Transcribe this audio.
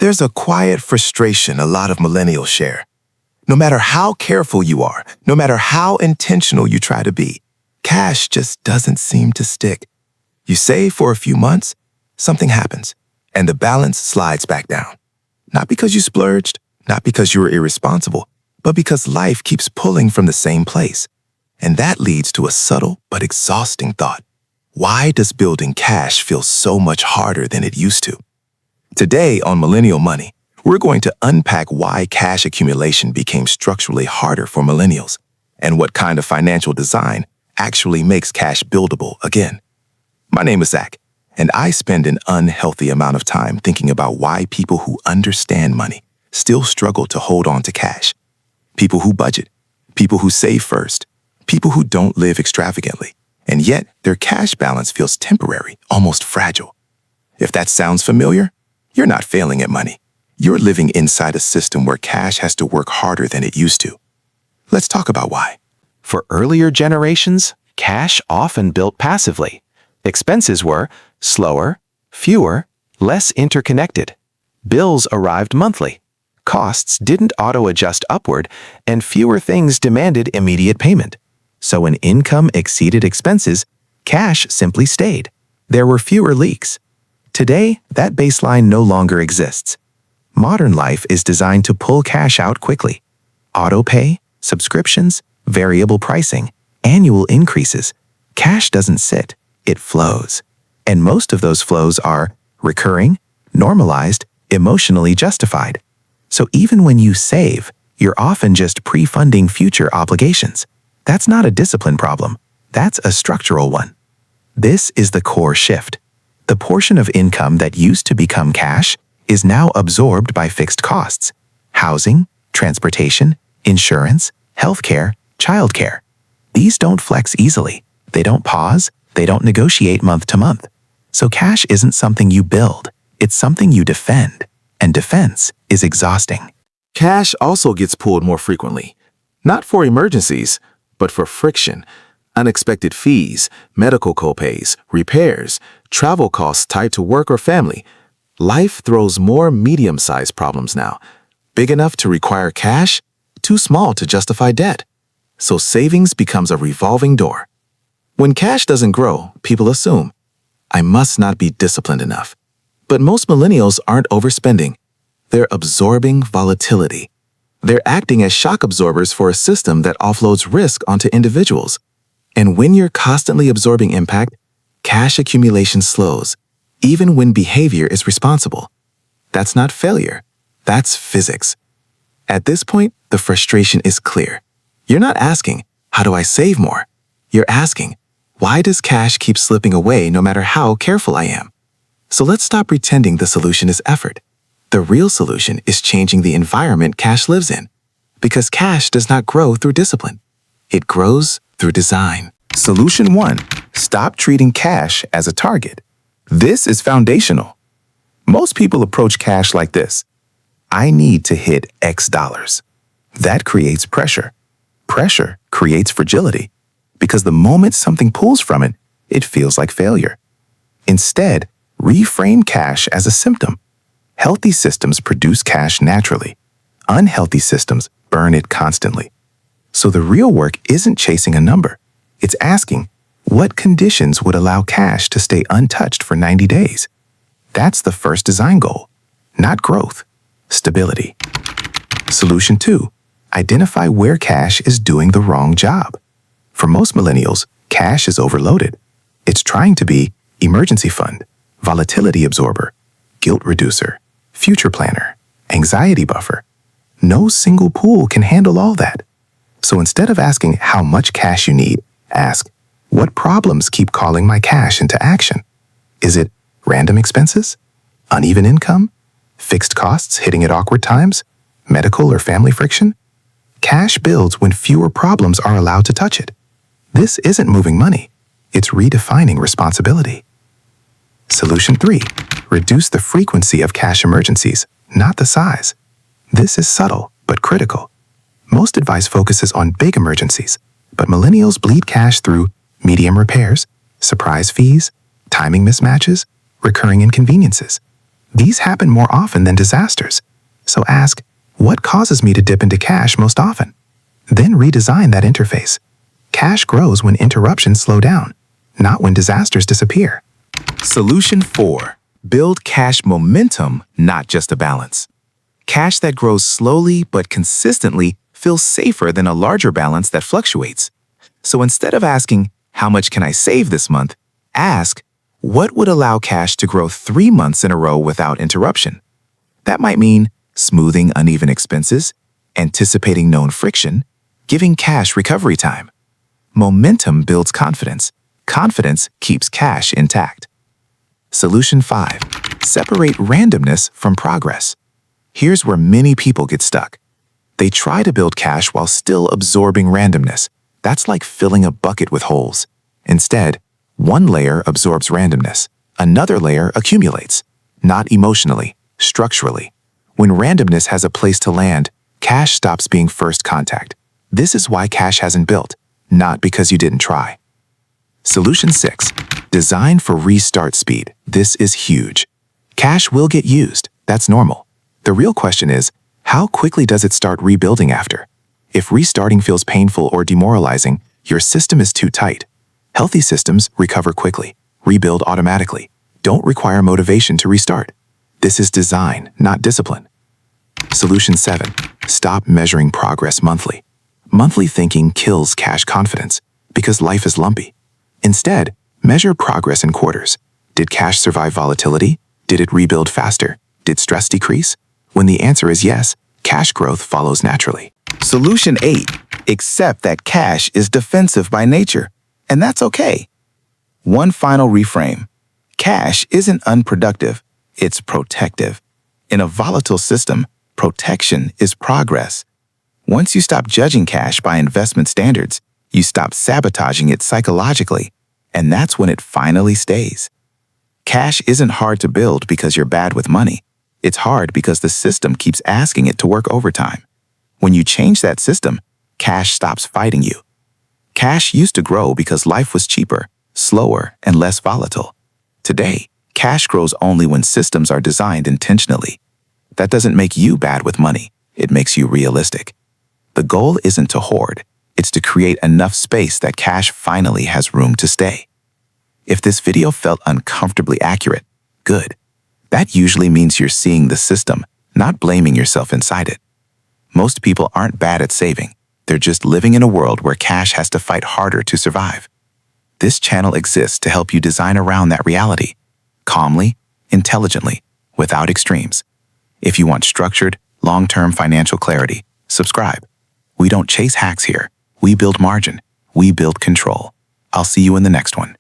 There's a quiet frustration a lot of millennials share. No matter how careful you are, no matter how intentional you try to be, cash just doesn't seem to stick. You save for a few months, something happens, and the balance slides back down. Not because you splurged, not because you were irresponsible, but because life keeps pulling from the same place. And that leads to a subtle but exhausting thought. Why does building cash feel so much harder than it used to? Today on Millennial Money, we're going to unpack why cash accumulation became structurally harder for millennials and what kind of financial design actually makes cash buildable again. My name is Zach, and I spend an unhealthy amount of time thinking about why people who understand money still struggle to hold on to cash. People who budget, people who save first, people who don't live extravagantly, and yet their cash balance feels temporary, almost fragile. If that sounds familiar, you're not failing at money. You're living inside a system where cash has to work harder than it used to. Let's talk about why. For earlier generations, cash often built passively. Expenses were slower, fewer, less interconnected. Bills arrived monthly. Costs didn't auto-adjust upward, and fewer things demanded immediate payment. So when income exceeded expenses, cash simply stayed. There were fewer leaks. Today, that baseline no longer exists. Modern life is designed to pull cash out quickly. Auto-pay, subscriptions, variable pricing, annual increases. Cash doesn't sit, it flows. And most of those flows are recurring, normalized, emotionally justified. So even when you save, you're often just pre-funding future obligations. That's not a discipline problem. That's a structural one. This is the core shift. The portion of income that used to become cash is now absorbed by fixed costs: housing, transportation, insurance, healthcare, childcare. These don't flex easily. They don't pause. They don't negotiate month to month. So cash isn't something you build. It's something you defend. And defense is exhausting. Cash also gets pulled more frequently, not for emergencies, but for friction, unexpected fees, medical copays, repairs, travel costs tied to work or family. Life throws more medium-sized problems now, big enough to require cash, too small to justify debt. So savings becomes a revolving door. When cash doesn't grow, people assume, I must not be disciplined enough. But most millennials aren't overspending. They're absorbing volatility. They're acting as shock absorbers for a system that offloads risk onto individuals. And when you're constantly absorbing impact, cash accumulation slows, even when behavior is responsible. That's not failure. That's physics. At this point, the frustration is clear. You're not asking, how do I save more? You're asking, why does cash keep slipping away no matter how careful I am? So let's stop pretending the solution is effort. The real solution is changing the environment cash lives in. Because cash does not grow through discipline. It grows through design. Solution 1. Stop treating cash as a target. This is foundational. Most people approach cash like this. I need to hit X dollars. That creates pressure. Pressure creates fragility. Because the moment something pulls from it, it feels like failure. Instead, reframe cash as a symptom. Healthy systems produce cash naturally. Unhealthy systems burn it constantly. So the real work isn't chasing a number. It's asking, what conditions would allow cash to stay untouched for 90 days? That's the first design goal. Not growth, stability. Solution 2. Identify where cash is doing the wrong job. For most millennials, cash is overloaded. It's trying to be emergency fund, volatility absorber, guilt reducer, future planner, anxiety buffer. No single pool can handle all that. So instead of asking how much cash you need, ask, what problems keep calling my cash into action? Is it random expenses? Uneven income? Fixed costs hitting at awkward times? Medical or family friction? Cash builds when fewer problems are allowed to touch it. This isn't moving money. It's redefining responsibility. Solution 3. Reduce the frequency of cash emergencies, not the size. This is subtle but critical. Most advice focuses on big emergencies, but millennials bleed cash through medium repairs, surprise fees, timing mismatches, recurring inconveniences. These happen more often than disasters. So ask, what causes me to dip into cash most often? Then redesign that interface. Cash grows when interruptions slow down, not when disasters disappear. Solution 4. Build cash momentum, not just a balance. Cash that grows slowly but consistently feels safer than a larger balance that fluctuates. So instead of asking, how much can I save this month? Ask, what would allow cash to grow 3 months in a row without interruption? That might mean smoothing uneven expenses, anticipating known friction, giving cash recovery time. Momentum builds confidence. Confidence keeps cash intact. Solution 5. Separate randomness from progress. Here's where many people get stuck. They try to build cash while still absorbing randomness. That's like filling a bucket with holes. Instead, one layer absorbs randomness. Another layer accumulates. Not emotionally, structurally. When randomness has a place to land, cash stops being first contact. This is why cash hasn't built, not because you didn't try. Solution 6. Design for restart speed. This is huge. Cash will get used. That's normal. The real question is, how quickly does it start rebuilding after? If restarting feels painful or demoralizing, your system is too tight. Healthy systems recover quickly, rebuild automatically, don't require motivation to restart. This is design, not discipline. Solution 7. Stop measuring progress monthly. Monthly thinking kills cash confidence because life is lumpy. Instead, measure progress in quarters. Did cash survive volatility? Did it rebuild faster? Did stress decrease? When the answer is yes, cash growth follows naturally. Solution 8. Accept that cash is defensive by nature, and that's okay. One final reframe. Cash isn't unproductive, it's protective. In a volatile system, protection is progress. Once you stop judging cash by investment standards, you stop sabotaging it psychologically, and that's when it finally stays. Cash isn't hard to build because you're bad with money. It's hard because the system keeps asking it to work overtime. When you change that system, cash stops fighting you. Cash used to grow because life was cheaper, slower, and less volatile. Today, cash grows only when systems are designed intentionally. That doesn't make you bad with money. It makes you realistic. The goal isn't to hoard. It's to create enough space that cash finally has room to stay. If this video felt uncomfortably accurate, good. That usually means you're seeing the system, not blaming yourself inside it. Most people aren't bad at saving. They're just living in a world where cash has to fight harder to survive. This channel exists to help you design around that reality, calmly, intelligently, without extremes. If you want structured, long-term financial clarity, subscribe. We don't chase hacks here. We build margin. We build control. I'll see you in the next one.